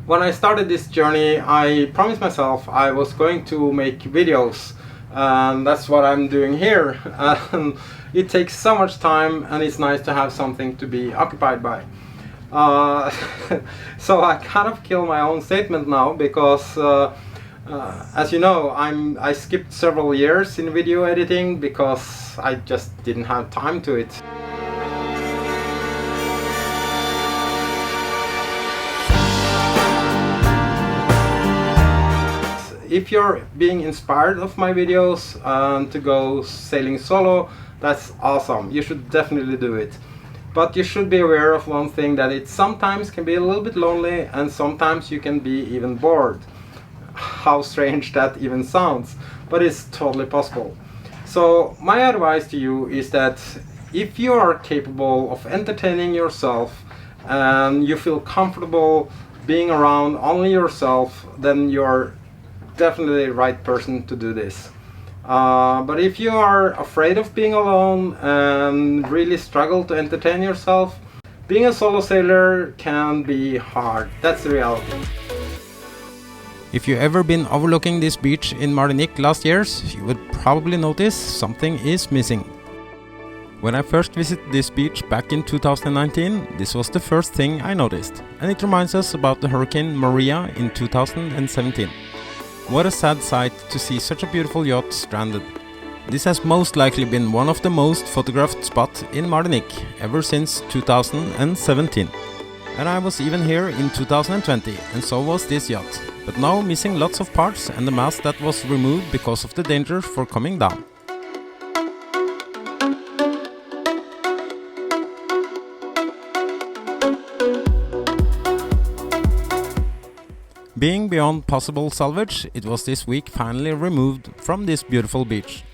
When I started this journey, I promised myself I was going to make videos, and that's what I'm doing here. And it takes so much time, and it's nice to have something to be occupied by. So I kind of kill my own statement now, because as you know, I skipped several years in video editing because I just didn't have time to it. If you're being inspired of my videos to go sailing solo, that's awesome. You should definitely do it. But you should be aware of one thing, that it sometimes can be a little bit lonely, and sometimes you can be even bored. How strange that even sounds, but it's totally possible. So my advice to you is that if you are capable of entertaining yourself and you feel comfortable being around only yourself, then you're definitely the right person to do this. But if you are afraid of being alone and really struggle to entertain yourself, being a solo sailor can be hard. That's the reality. If you ever been overlooking this beach in Martinique last years, you would probably notice something is missing. When I first visited this beach back in 2019, this was the first thing I noticed, and it reminds us about the Hurricane Maria in 2017. What a sad sight to see such a beautiful yacht stranded. This has most likely been one of the most photographed spots in Martinique ever since 2017. And I was even here in 2020, and so was this yacht, but now missing lots of parts and the mast that was removed because of the danger for coming down. Being beyond possible salvage, it was this week finally removed from this beautiful beach.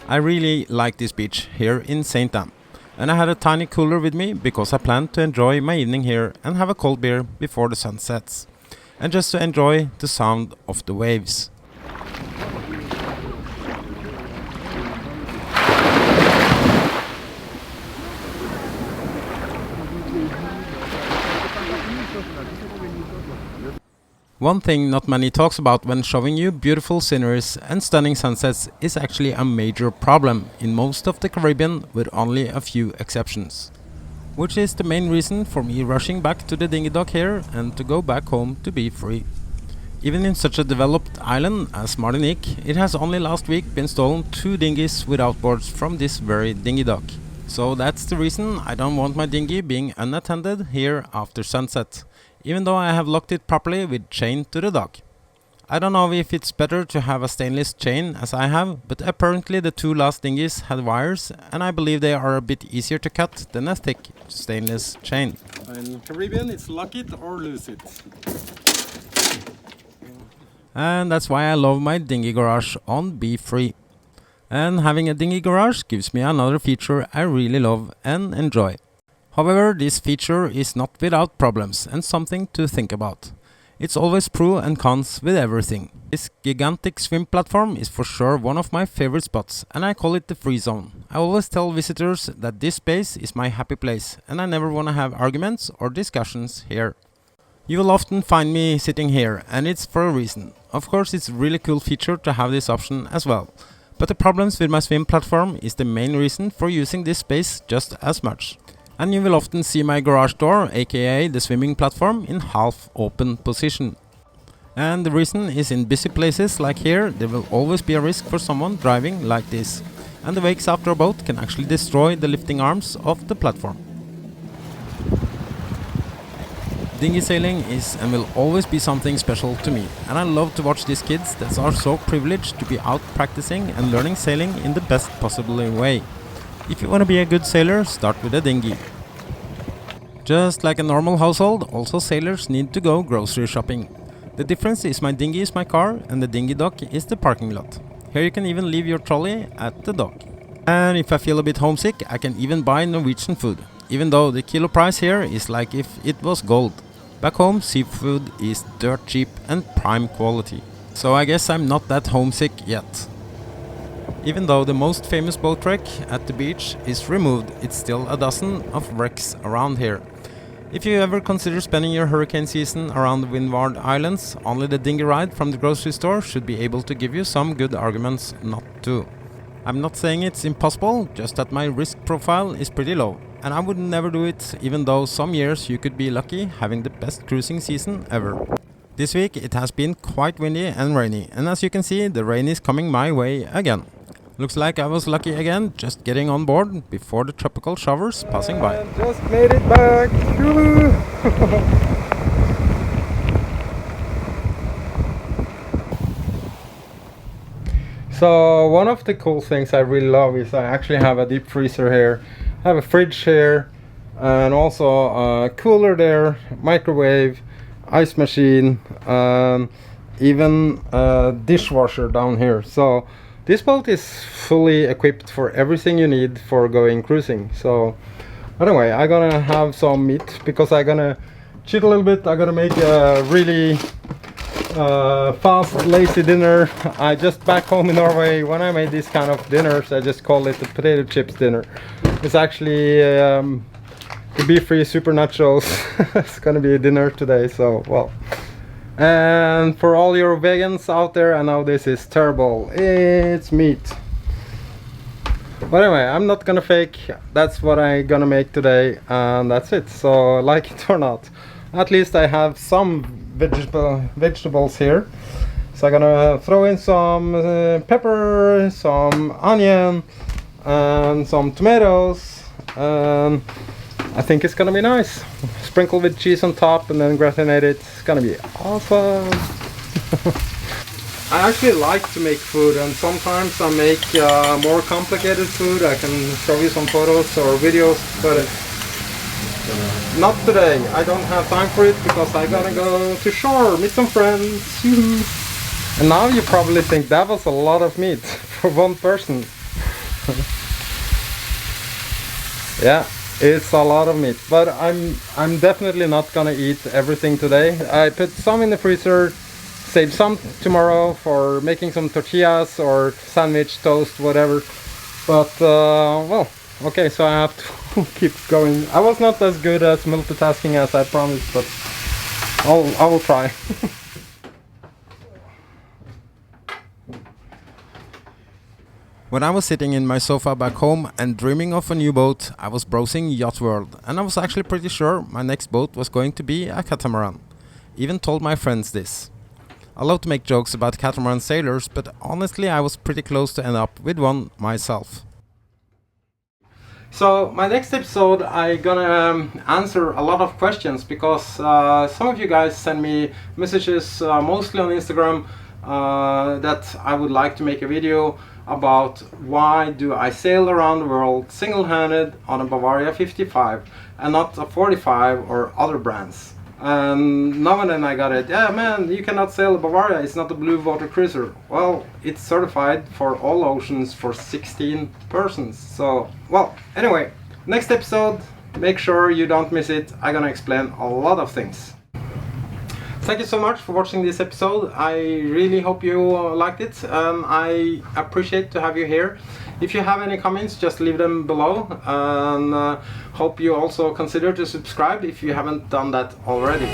I really like this beach here in St. Anne. And I had a tiny cooler with me because I planned to enjoy my evening here and have a cold beer before the sun sets. And just to enjoy the sound of the waves. One thing not many talks about when showing you beautiful sceneries and stunning sunsets is actually a major problem in most of the Caribbean, with only a few exceptions. Which is the main reason for me rushing back to the dinghy dock here and to go back home to be free. Even in such a developed island as Martinique, it has only last week been stolen 2 dinghies with outboards from this very dinghy dock. So that's the reason I don't want my dinghy being unattended here after sunset, even though I have locked it properly with chain to the dock. I don't know if it's better to have a stainless chain as I have, but apparently the 2 last dinghies had wires, and I believe they are a bit easier to cut than a thick stainless chain. In Caribbean, it's lock it or lose it. And that's why I love my dinghy garage on Be Free. And having a dinghy garage gives me another feature I really love and enjoy. However, this feature is not without problems and something to think about. It's always pros and cons with everything. This gigantic swim platform is for sure one of my favorite spots, and I call it the free zone. I always tell visitors that this space is my happy place, and I never want to have arguments or discussions here. You will often find me sitting here, and it's for a reason. Of course, it's a really cool feature to have this option as well. But the problems with my swim platform is the main reason for using this space just as much. And you will often see my garage door, aka the swimming platform, in half open position. And the reason is, in busy places like here, there will always be a risk for someone driving like this. And the wakes after a boat can actually destroy the lifting arms of the platform. Dinghy sailing is and will always be something special to me, and I love to watch these kids that are so privileged to be out practicing and learning sailing in the best possible way. If you want to be a good sailor, start with a dinghy. Just like a normal household, also sailors need to go grocery shopping. The difference is my dinghy is my car and the dinghy dock is the parking lot. Here you can even leave your trolley at the dock. And if I feel a bit homesick, I can even buy Norwegian food, even though the kilo price here is like if it was gold. Back home, seafood is dirt cheap and prime quality. So I guess I'm not that homesick yet. Even though the most famous boat wreck at the beach is removed, it's still a dozen of wrecks around here. If you ever consider spending your hurricane season around the Windward Islands, only the dinghy ride from the grocery store should be able to give you some good arguments not to. I'm not saying it's impossible, just that my risk profile is pretty low, and I would never do it, even though some years you could be lucky having the best cruising season ever. This week it has been quite windy and rainy, and as you can see, the rain is coming my way again. Looks like I was lucky again, just getting on board before the tropical showers passing by. Just made it back. So one of the cool things I really love is I actually have a deep freezer here. I have a fridge here, and also a cooler there, microwave, ice machine, even a dishwasher down here. So this boat is fully equipped for everything you need for going cruising. So anyway, I'm gonna have some meat because I'm gonna cheat a little bit. I'm gonna make a really fast, lazy dinner. I just back home in Norway, when I made this kind of dinners, I just call it the potato chips dinner. It's actually the beef-free super nachos. It's gonna be a dinner today, so well. And for all your vegans out there, I know this is terrible. It's meat. But anyway, I'm not gonna fake. That's what I'm gonna make today, and that's it. So like it or not, at least I have some vegetables here. So I'm gonna throw in some pepper, some onion, and some tomatoes. And I think it's gonna be nice. Sprinkle with cheese on top and then gratinate it. It's gonna be awesome. I actually like to make food, and sometimes I make more complicated food. I can show you some photos or videos, but not today. I don't have time for it because I gotta go to shore, meet some friends. And now you probably think that was a lot of meat for one person. Yeah, it's a lot of meat, but I'm definitely not gonna eat everything today. I put some in the freezer, save some tomorrow for making some tortillas or sandwich, toast, whatever. But well, okay, so I have to keep going. I was not as good as multitasking as I promised, but I will try. When I was sitting in my sofa back home and dreaming of a new boat, I was browsing Yacht World, and I was actually pretty sure my next boat was going to be a catamaran. Even told my friends this. I love to make jokes about catamaran sailors, but honestly I was pretty close to end up with one myself. So my next episode I'm gonna answer a lot of questions because some of you guys send me messages mostly on Instagram that I would like to make a video about why do I sail around the world single-handed on a Bavaria 55 and not a 45 or other brands. And now and then I got it, yeah man, you cannot sail a Bavaria, it's not a blue water cruiser. Well, it's certified for all oceans for 16 persons. So, well, anyway, next episode, make sure you don't miss it. I'm gonna explain a lot of things. Thank you so much for watching this episode. I really hope you liked it. I appreciate to have you here. If you have any comments, just leave them below, and hope you also consider to subscribe if you haven't done that already.